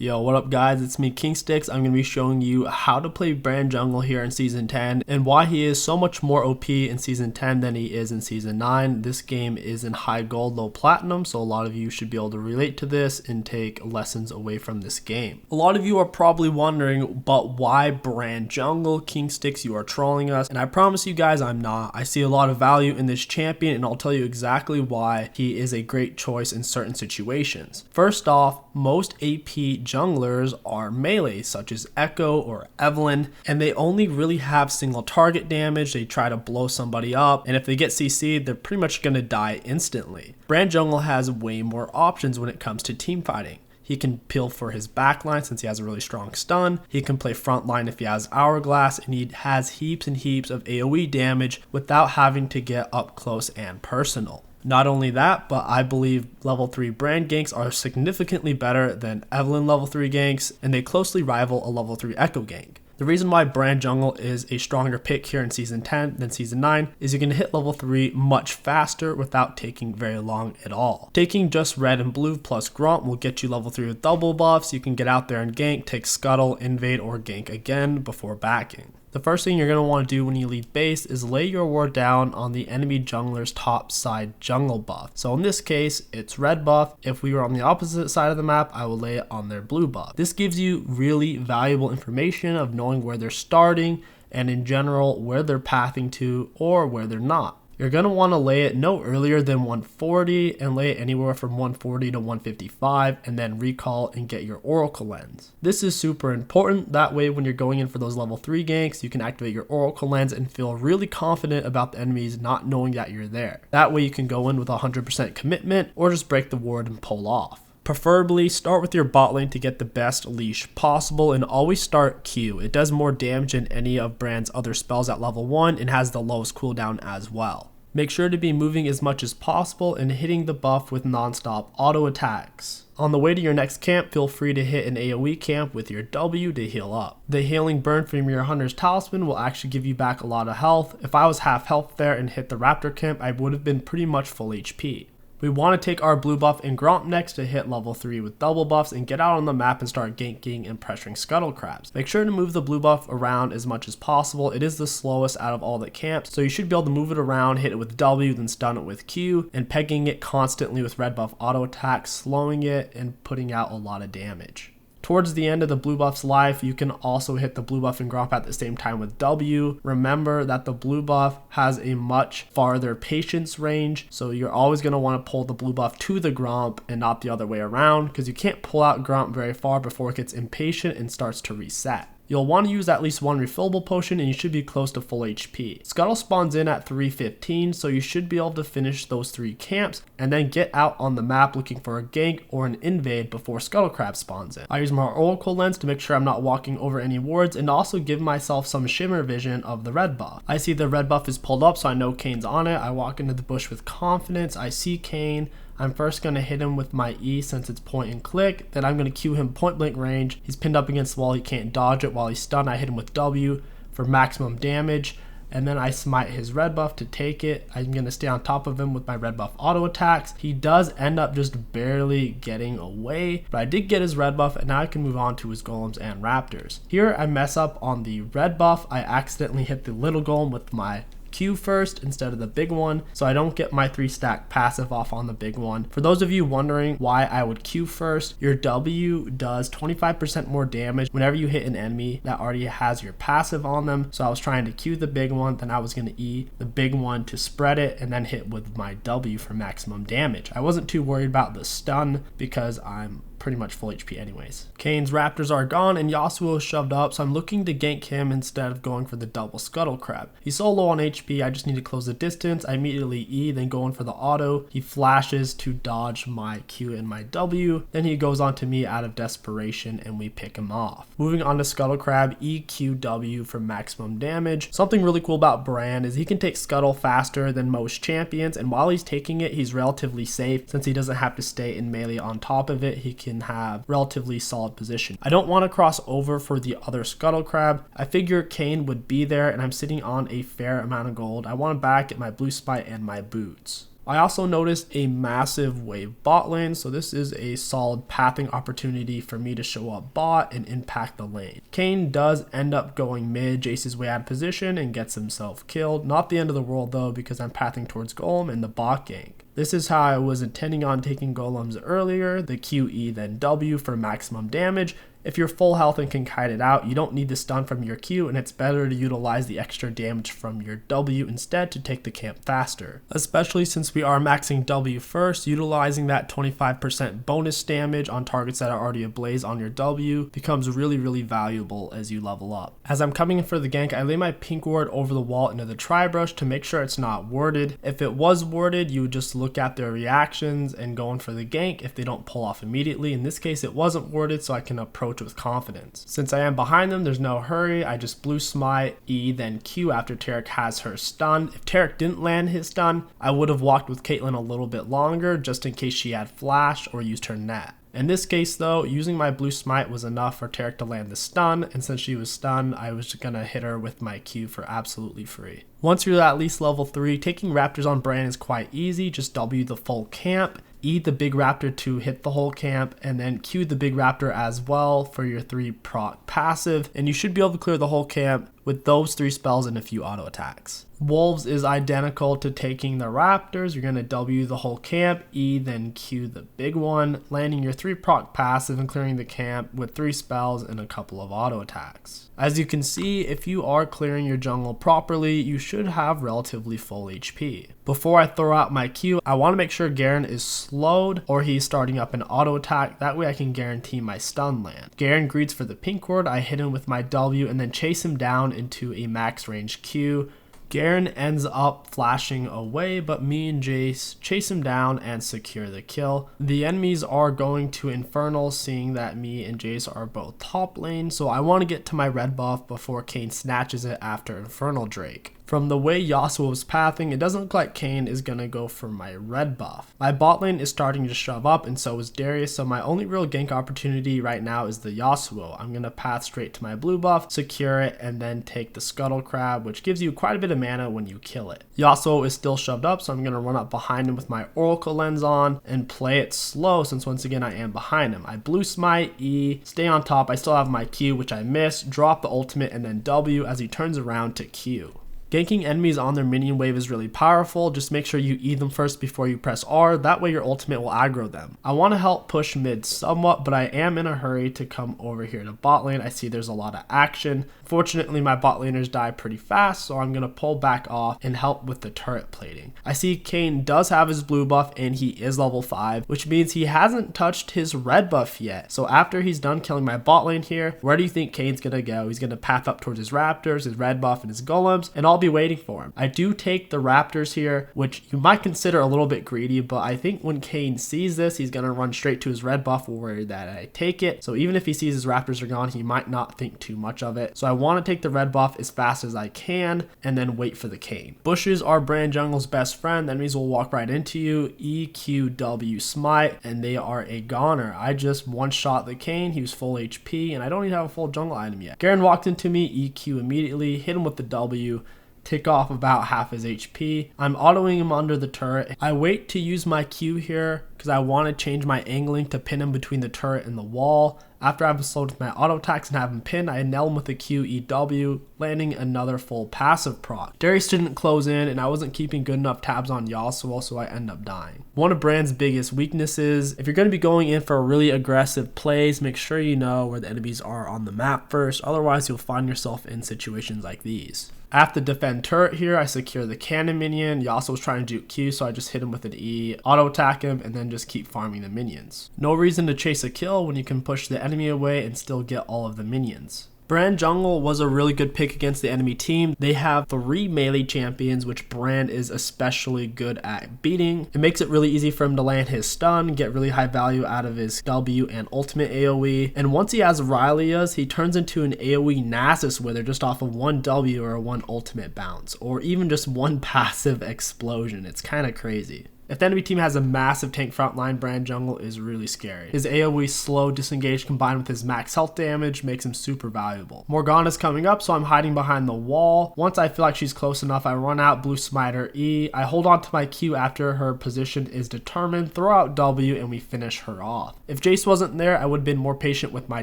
Yo, what up guys, it's me KingStix. I'm going to be showing you how to play Brand Jungle here in Season 10 and why he is so much more OP in Season 10 than he is in Season 9. This game is in high gold, low platinum, so a lot of you should be able to relate to this and take lessons away from this game. A lot of you are probably wondering, but why Brand Jungle? KingStix, you are trolling us, and I promise you guys I'm not. I see a lot of value in this champion and I'll tell you exactly why he is a great choice in certain situations. First off, most AP junglers are melee, such as Echo or Evelyn, and they only really have single target damage. They try to blow somebody up, and if they get CC'd, they're pretty much going to die instantly. Brand Jungle has way more options when it comes to team fighting. He can peel for his backline since he has a really strong stun. He can play frontline if he has Hourglass, and he has heaps and heaps of AoE damage without having to get up close and personal. Not only that, but I believe level 3 Brand ganks are significantly better than Evelyn level 3 ganks, and they closely rival a level 3 Echo gank. The reason why Brand Jungle is a stronger pick here in Season 10 than Season 9 is you can hit level 3 much faster without taking very long at all. Taking just red and blue plus Grunt will get you level 3 with double buffs. You can get out there and gank, take scuttle, invade, or gank again before backing. The first thing you're going to want to do when you leave base is lay your ward down on the enemy jungler's top side jungle buff. So in this case, it's red buff. If we were on the opposite side of the map, I will lay it on their blue buff. This gives you really valuable information of knowing where they're starting and in general where they're pathing to or where they're not. You're going to want to lay it no earlier than 140 and lay it anywhere from 140 to 155 and then recall and get your Oracle Lens. This is super important. That way when you're going in for those level 3 ganks, you can activate your Oracle Lens and feel really confident about the enemies not knowing that you're there. That way you can go in with 100% commitment or just break the ward and pull off. Preferably start with your bot lane to get the best leash possible and always start Q. It does more damage than any of Brand's other spells at level 1 and has the lowest cooldown as well. Make sure to be moving as much as possible and hitting the buff with non-stop auto attacks. On the way to your next camp, feel free to hit an AoE camp with your W to heal up. The healing burn from your Hunter's Talisman will actually give you back a lot of health. If I was half health there and hit the Raptor camp, I would have been pretty much full HP. We want to take our blue buff and Gromp next to hit level 3 with double buffs and get out on the map and start ganking and pressuring scuttle crabs. Make sure to move the blue buff around as much as possible. It is the slowest out of all the camps, so you should be able to move it around, hit it with W, then stun it with Q, and pegging it constantly with red buff auto attack, slowing it and putting out a lot of damage. Towards the end of the blue buff's life, you can also hit the blue buff and Gromp at the same time with W. Remember that the blue buff has a much farther patience range, so you're always going to want to pull the blue buff to the Gromp and not the other way around, because you can't pull out Gromp very far before it gets impatient and starts to reset. You'll want to use at least one refillable potion and you should be close to full HP. Scuttle spawns in at 315, so you should be able to finish those 3 camps and then get out on the map looking for a gank or an invade before Scuttle Crab spawns in. I use my Oracle Lens to make sure I'm not walking over any wards and also give myself some shimmer vision of the red buff. I see the red buff is pulled up, so I know Kane's on it. I walk into the bush with confidence. I see Kane. I'm first going to hit him with my E since it's point and click, then I'm going to Q him point blank range. He's pinned up against the wall, he can't dodge it. While he's stunned, I hit him with W for maximum damage, and then I smite his red buff to take it. I'm going to stay on top of him with my red buff auto attacks. He does end up just barely getting away, but I did get his red buff and now I can move on to his golems and raptors. Here I mess up on the red buff. I accidentally hit the little golem with my Q first instead of the big one, so I don't get my 3-stack passive off on the big one. For those of you wondering why I would Q first, your W does 25% more damage whenever you hit an enemy that already has your passive on them. So I was trying to Q the big one, then I was going to E the big one to spread it and then hit with my W for maximum damage. I wasn't too worried about the stun because I'm pretty much full HP anyways. Kane's raptors are gone and Yasuo is shoved up, so I'm looking to gank him instead of going for the double scuttle crab. He's so low on HP, I just need to close the distance. I immediately E, then go in for the auto. He flashes to dodge my Q and my W, then he goes on to me out of desperation and we pick him off. Moving on to scuttle crab, EQW for maximum damage. Something really cool about Brand is he can take scuttle faster than most champions, and while he's taking it, he's relatively safe since he doesn't have to stay in melee on top of it. He can have relatively solid position. I don't want to cross over for the other scuttle crab. I figure Kane would be there and I'm sitting on a fair amount of gold. I want to back at my blue spite and my boots. I also noticed a massive wave bot lane, so this is a solid pathing opportunity for me to show up bot and impact the lane. Kayn does end up going mid, Jace's way out of position and gets himself killed. Not the end of the world though, because I'm pathing towards golem and the bot gank. This is how I was intending on taking golems earlier, the QE then W for maximum damage. If you're full health and can kite it out, you don't need the stun from your Q, and it's better to utilize the extra damage from your W instead to take the camp faster. Especially since we are maxing W first, utilizing that 25% bonus damage on targets that are already ablaze on your W becomes really valuable as you level up. As I'm coming in for the gank, I lay my pink ward over the wall into the tri-brush to make sure it's not warded. If it was warded, you would just look at their reactions and go in for the gank if they don't pull off immediately. In this case, it wasn't warded, so I can approach with confidence. Since I am behind them, there's no hurry. I just blue smite, E, then Q after Taric has her stun. If Taric didn't land his stun, I would have walked with Caitlyn a little bit longer just in case she had flash or used her net. In this case though, using my blue smite was enough for Taric to land the stun, and since she was stunned, I was just gonna hit her with my Q for absolutely free. Once you're at least level 3, taking raptors on Brand is quite easy. Just W the full camp, E the big raptor to hit the whole camp, and then Q the big raptor as well for your 3 proc passive, and you should be able to clear the whole camp with those 3 spells and a few auto attacks. Wolves is identical to taking the raptors. You're going to W the whole camp, E then Q the big one, landing your 3 proc passive and clearing the camp with 3 spells and a couple of auto attacks. As you can see, if you are clearing your jungle properly, you should have relatively full HP. Before I throw out my Q, I want to make sure Garen is slowed or he's starting up an auto attack. That way I can guarantee my stun land. Garen greets for the pink ward. I hit him with my W and then chase him down into a max range Q. Garen ends up flashing away, but me and Jace chase him down and secure the kill. The enemies are going to Infernal, seeing that me and Jace are both top lane, so I want to get to my red buff before Kayn snatches it after Infernal Drake. From the way Yasuo was pathing, it doesn't look like Kayn is going to go for my red buff. My bot lane is starting to shove up, and so is Darius, so my only real gank opportunity right now is the Yasuo. I'm going to path straight to my blue buff, secure it, and then take the Scuttle Crab, which gives you quite a bit of mana when you kill it. Yasuo is still shoved up, so I'm going to run up behind him with my Oracle Lens on and play it slow since once again I am behind him. I blue smite, E, stay on top, I still have my Q, which I missed, drop the ultimate, and then W as he turns around to Q. Ganking enemies on their minion wave is really powerful. Just make sure you E them first before you press R, that way your ultimate will aggro them. I want to help push mid somewhat, but I am in a hurry to come over here to bot lane. I see there's a lot of action. Fortunately, my bot laners die pretty fast, so I'm going to pull back off and help with the turret plating. I see Kayn does have his blue buff and he is level 5, which means he hasn't touched his red buff yet. So after he's done killing my bot lane here, where do you think Kayn's going to go? He's going to path up towards his raptors, his red buff, and his golems, and I'll be waiting for him. I do take the raptors here, which you might consider a little bit greedy, but I think when Kayn sees this, he's going to run straight to his red buff where that I take it. So even if he sees his raptors are gone, he might not think too much of it. So I want to take the red buff as fast as I can and then wait for the Kayn. Bushes are Brand Jungle's best friend. The enemies will walk right into you, EQW smite, and they are a goner. I just one-shot the Kayn. He was full HP, and I don't even have a full jungle item yet. Garen walked into me, EQ immediately, hit him with the W, tick off about half his HP. I'm autoing him under the turret. I wait to use my Q here because I want to change my angling to pin him between the turret and the wall. After I've slowed with my auto attacks and have him pinned, I nail him with a QEW, landing another full passive proc. Darius didn't close in, and I wasn't keeping good enough tabs on Yasuo, so I end up dying. One of Brand's biggest weaknesses, if you're going to be going in for really aggressive plays, make sure you know where the enemies are on the map first, otherwise you'll find yourself in situations like these. After defend turret here, I secure the cannon minion. Yasuo's trying to juke Q, so I just hit him with an E, auto attack him, and then just keep farming the minions. No reason to chase a kill when you can push the enemy away and still get all of the minions. Brand Jungle was a really good pick against the enemy team. They have 3 melee champions, which Brand is especially good at beating. It makes it really easy for him to land his stun, get really high value out of his W and ultimate AoE. And once he has Rylaia's, he turns into an AoE Nasus Wither just off of 1 W or 1 ultimate bounce, or even just 1 passive explosion. It's kind of crazy. If the enemy team has a massive tank frontline, Brand Jungle is really scary. His AoE slow disengage combined with his max health damage makes him super valuable. Morgana's coming up, so I'm hiding behind the wall. Once I feel like she's close enough, I run out, blue smiter E. I hold on to my Q after her position is determined, throw out W, and we finish her off. If Jace wasn't there, I would have been more patient with my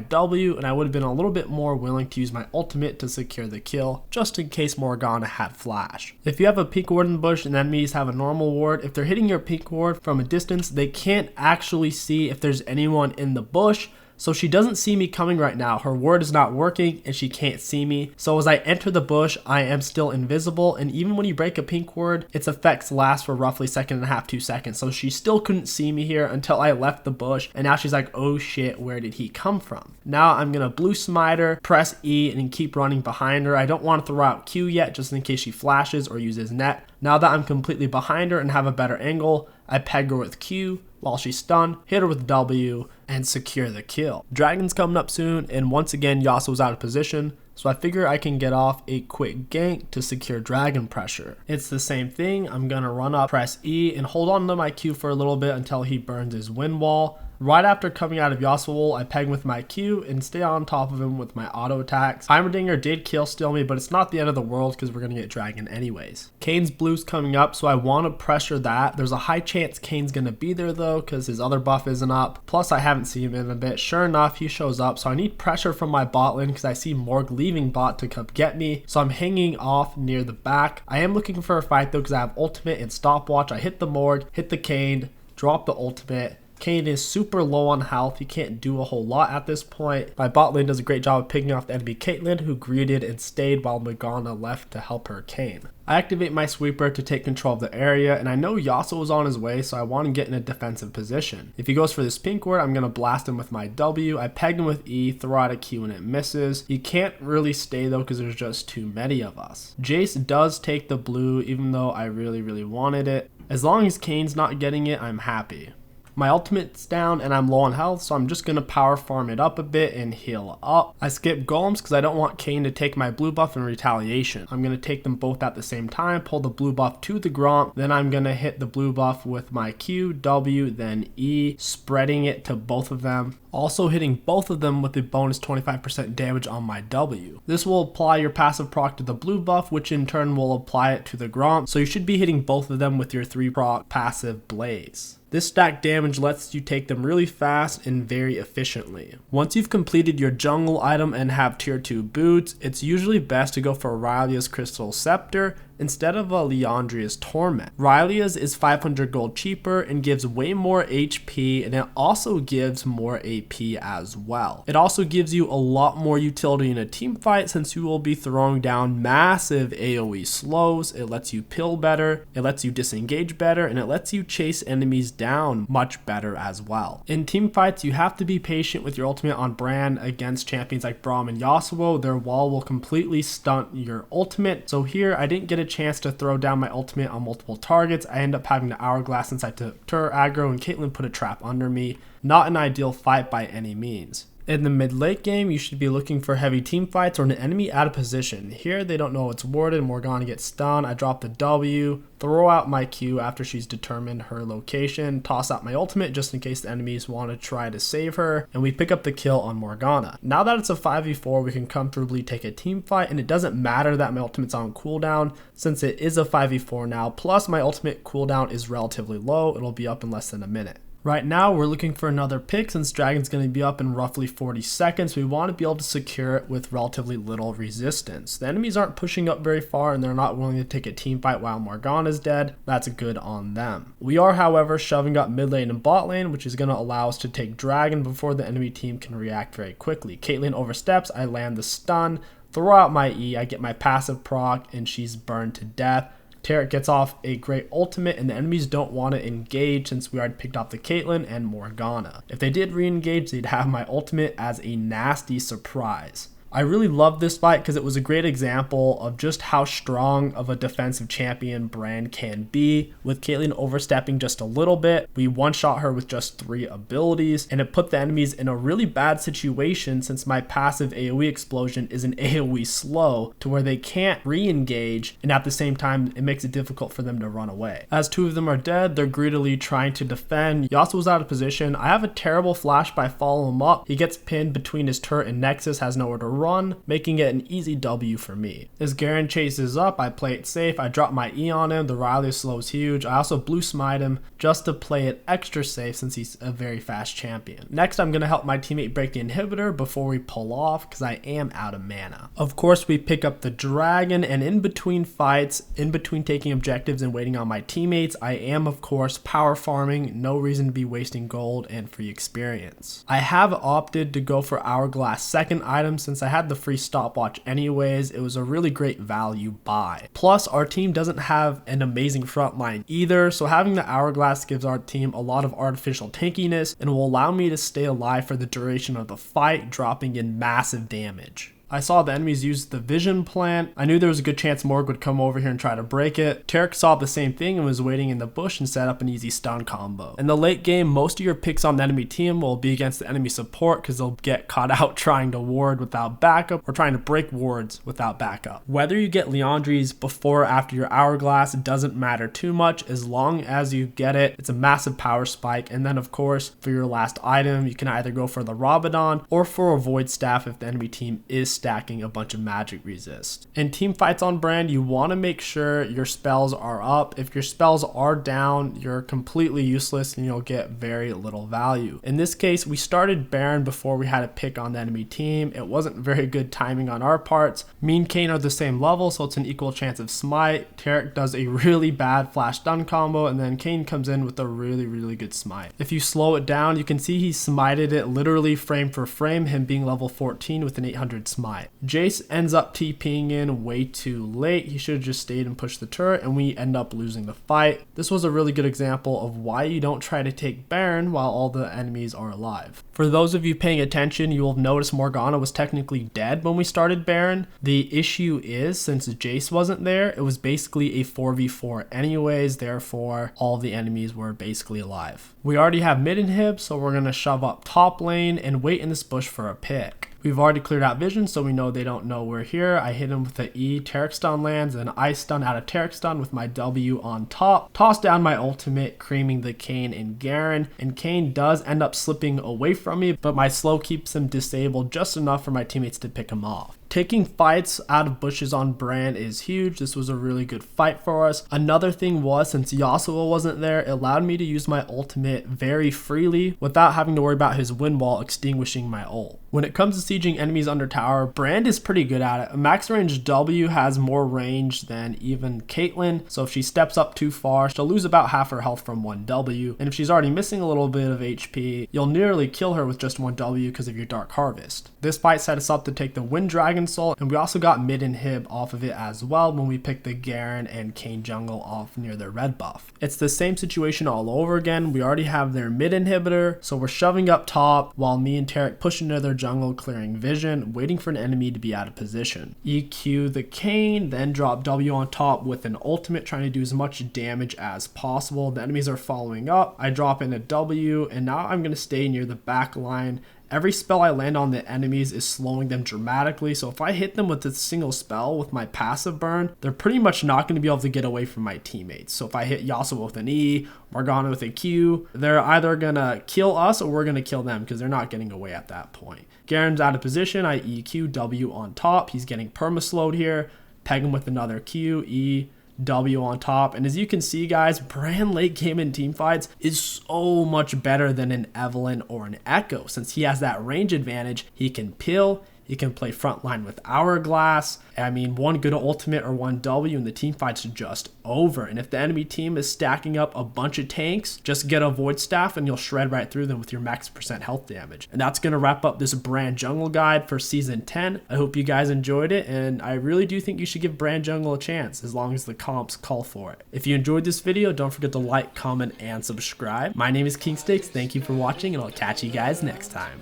W, and I would have been a little bit more willing to use my ultimate to secure the kill, just in case Morgana had flash. If you have a pink ward in the bush and enemies have a normal ward, if they're hitting your pink ward from a distance, they can't actually see if there's anyone in the bush. So she doesn't see me coming right now. Her ward is not working and she can't see me. So as I enter the bush, I am still invisible. And even when you break a pink ward, its effects last for roughly 1.5 to 2 seconds. So she still couldn't see me here until I left the bush. And now she's like, oh shit, where did he come from? Now I'm gonna blue smiter, press E, and keep running behind her. I don't want to throw out Q yet, just in case she flashes or uses net. Now that I'm completely behind her and have a better angle, I peg her with Q while she's stunned, hit her with W, and secure the kill. Dragon's coming up soon, and once again Yasuo's out of position, so I figure I can get off a quick gank to secure dragon pressure. It's the same thing. I'm gonna run up, press E, and hold on to my Q for a little bit until he burns his wind wall. Right after coming out of Yasuo, I peg with my Q and stay on top of him with my auto attacks. Heimerdinger did kill steal me, but it's not the end of the world because we're going to get Dragon anyways. Kane's blue's coming up, so I want to pressure that. There's a high chance Kane's going to be there though because his other buff isn't up. Plus I haven't seen him in a bit. Sure enough, he shows up, so I need pressure from my bot lane because I see Morg leaving bot to come get me. So I'm hanging off near the back. I am looking for a fight though because I have ultimate and stopwatch. I hit the Morg, hit the Kane, drop the ultimate. Kane is super low on health. He can't do a whole lot at this point. My bot lane does a great job of picking off the enemy Caitlyn, who greeted and stayed while Morgana left to help her Kane. I activate my sweeper to take control of the area, and I know Yasuo is on his way, so I want to get in a defensive position. If he goes for this pink ward, I'm going to blast him with my W. I peg him with E, throw out a Q, and it misses. He can't really stay though because there's just too many of us. Jace does take the blue, even though I really wanted it. As long as Kane's not getting it, I'm happy. My ultimate's down and I'm low on health, so I'm just going to power farm it up a bit and heal up. I skip golems because I don't want Kane to take my blue buff in retaliation. I'm going to take them both at the same time, pull the blue buff to the Gromp, then I'm going to hit the blue buff with my Q, W, then E, spreading it to both of them. Also hitting both of them with the bonus 25% damage on my W. This will apply your passive proc to the blue buff, which in turn will apply it to the Gromp, so you should be hitting both of them with your 3 proc passive Blaze. This stack damage lets you take them really fast and very efficiently. Once you've completed your jungle item and have tier 2 boots, it's usually best to go for Aurelia's Crystal Scepter instead of a Liandria's Torment. Riley's is 500 gold cheaper and gives way more HP, and it also gives more AP as well. It also gives you a lot more utility in a team fight since you will be throwing down massive AoE slows. It lets you pill better, it lets you disengage better, and it lets you chase enemies down much better as well. In team fights, you have to be patient with your ultimate on Brand against champions like Braum and Yasuo. Their wall will completely stunt your ultimate. So here I didn't get a chance to throw down my ultimate on multiple targets. I end up having the hourglass since I took turret aggro and Caitlyn put a trap under me. Not an ideal fight by any means. In the mid-late game, you should be looking for heavy team fights or an enemy out of position. Here, they don't know it's warded. Morgana gets stunned. I drop the W, throw out my Q after she's determined her location, toss out my ultimate just in case the enemies want to try to save her, and we pick up the kill on Morgana. Now that it's a 5v4, we can comfortably take a team fight, and it doesn't matter that my ultimate's on cooldown since it is a 5v4 now, plus my ultimate cooldown is relatively low. It'll be up in less than a minute. Right now, we're looking for another pick since Dragon's going to be up in roughly 40 seconds. We want to be able to secure it with relatively little resistance. The enemies aren't pushing up very far and they're not willing to take a team fight while Morgana's dead. That's good on them. We are, however, shoving up mid lane and bot lane, which is going to allow us to take Dragon before the enemy team can react very quickly. Caitlyn oversteps, I land the stun, throw out my E, I get my passive proc, and she's burned to death. Tarek gets off a great ultimate and the enemies don't want to engage since we already picked off the Caitlyn and Morgana. If they did re-engage, they'd have my ultimate as a nasty surprise. I really loved this fight because it was a great example of just how strong of a defensive champion Brand can be. With Caitlyn overstepping just a little bit, we one-shot her with just 3 abilities, and it put the enemies in a really bad situation since my passive AoE explosion is an AoE slow to where they can't re-engage, and at the same time it makes it difficult for them to run away. As 2 of them are dead, they're greedily trying to defend. Yasuo was out of position. I have a terrible flash, but I follow him up. He gets pinned between his turret and Nexus, has nowhere to run, making it an easy W for me. As Garen chases up, I play it safe. I drop my E on him. The Riley slow is huge. I also blue smite him just to play it extra safe since he's a very fast champion. Next, I'm going to help my teammate break the inhibitor before we pull off because I am out of mana. Of course, we pick up the dragon, and in between fights, in between taking objectives and waiting on my teammates, I am of course power farming. No reason to be wasting gold and free experience. I have opted to go for Hourglass second item since I had the free stopwatch anyways. It was a really great value buy. Plus, our team doesn't have an amazing front line either, so having the Hourglass gives our team a lot of artificial tankiness and will allow me to stay alive for the duration of the fight, dropping in massive damage. I saw the enemies use the vision plant. I knew there was a good chance Morg would come over here and try to break it. 𝐒𝐿𝐃 saw the same thing and was waiting in the bush and set up an easy stun combo. In the late game, most of your picks on the enemy team will be against the enemy support because they'll get caught out trying to ward without backup or trying to break wards without backup. Whether you get Liandry's before or after your Hourglass, it doesn't matter too much as long as you get it. It's a massive power spike, and then of course for your last item you can either go for the Rabadon or for a Void Staff if the enemy team is stacking a bunch of magic resist. In team fights on Brand, you want to make sure your spells are up. If your spells are down, you're completely useless and you'll get very little value. In this case, we started Baron before we had a pick on the enemy team. It wasn't very good timing on our parts. Me and Kayn are the same level, so it's an equal chance of smite. 𝐒𝐿𝐃 does a really bad flash stun combo, and then Kayn comes in with a really good smite. If you slow it down, you can see he smited it literally frame for frame, him being level 14 with an 800 smite. Jace ends up TPing in way too late. He should have just stayed and pushed the turret, and we end up losing the fight. This was a really good example of why you don't try to take Baron while all the enemies are alive. For those of you paying attention, you will have noticed Morgana was technically dead when we started Baron. The issue is, since Jace wasn't there, it was basically a 4v4 anyways, therefore all the enemies were basically alive. We already have mid inhib, so we're going to shove up top lane and wait in this bush for a pick. We've already cleared out vision, so we know they don't know we're here. I hit him with the E, 𝐒𝐿𝐃 stun lands, and I stun out of 𝐒𝐿𝐃 stun with my W on top. Toss down my ultimate, creaming the Kayn and Garen, and Kayn does end up slipping away from me, but my slow keeps him disabled just enough for my teammates to pick him off. Taking fights out of bushes on Brand is huge. This was a really good fight for us. Another thing was, since Yasuo wasn't there, it allowed me to use my ultimate very freely without having to worry about his wind wall extinguishing my ult. When it comes to sieging enemies under tower, Brand is pretty good at it. A max range W has more range than even Caitlyn, so if she steps up too far, she'll lose about half her health from 1 W, and if she's already missing a little bit of HP, you'll nearly kill her with just 1 W because of your Dark Harvest. This fight set us up to take the Wind Dragon Soul, and we also got mid inhib off of it as well when we picked the Garen and Kayn jungle off near their red buff. It's the same situation all over again. We already have their mid inhibitor, so we're shoving up top while me and 𝐒𝐿𝐃 push into their jungle, clearing vision, waiting for an enemy to be out of position. EQ the Kayn, then drop W on top with an ultimate, trying to do as much damage as possible. The enemies are following up. I drop in a W, and now I'm going to stay near the back line. Every spell I land on the enemies is slowing them dramatically, so if I hit them with a single spell with my passive burn, they're pretty much not going to be able to get away from my teammates. So if I hit Yasuo with an E, Morgana with a Q, they're either going to kill us or we're going to kill them because they're not getting away at that point. Garen's out of position. I EQ W on top. He's getting permaslowed here. Peg him with another Q, E, W on top, and as you can see guys, Brand late game in team fights is so much better than an Evelynn or an Echo. Since he has that range advantage, he can peel, he can play frontline with Hourglass. I mean, 1 good ultimate or 1 W and the team fight's just over. And if the enemy team is stacking up a bunch of tanks, just get a Void Staff and you'll shred right through them with your max % health damage. And that's going to wrap up this Brand jungle guide for season 10. I hope you guys enjoyed it, and I really do think you should give Brand jungle a chance as long as the comps call for it. If you enjoyed this video, don't forget to like, comment, and subscribe. My name is KingStix. Thank you for watching, and I'll catch you guys next time.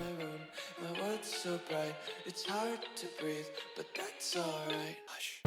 so bright, it's hard to breathe, but that's alright. Hush.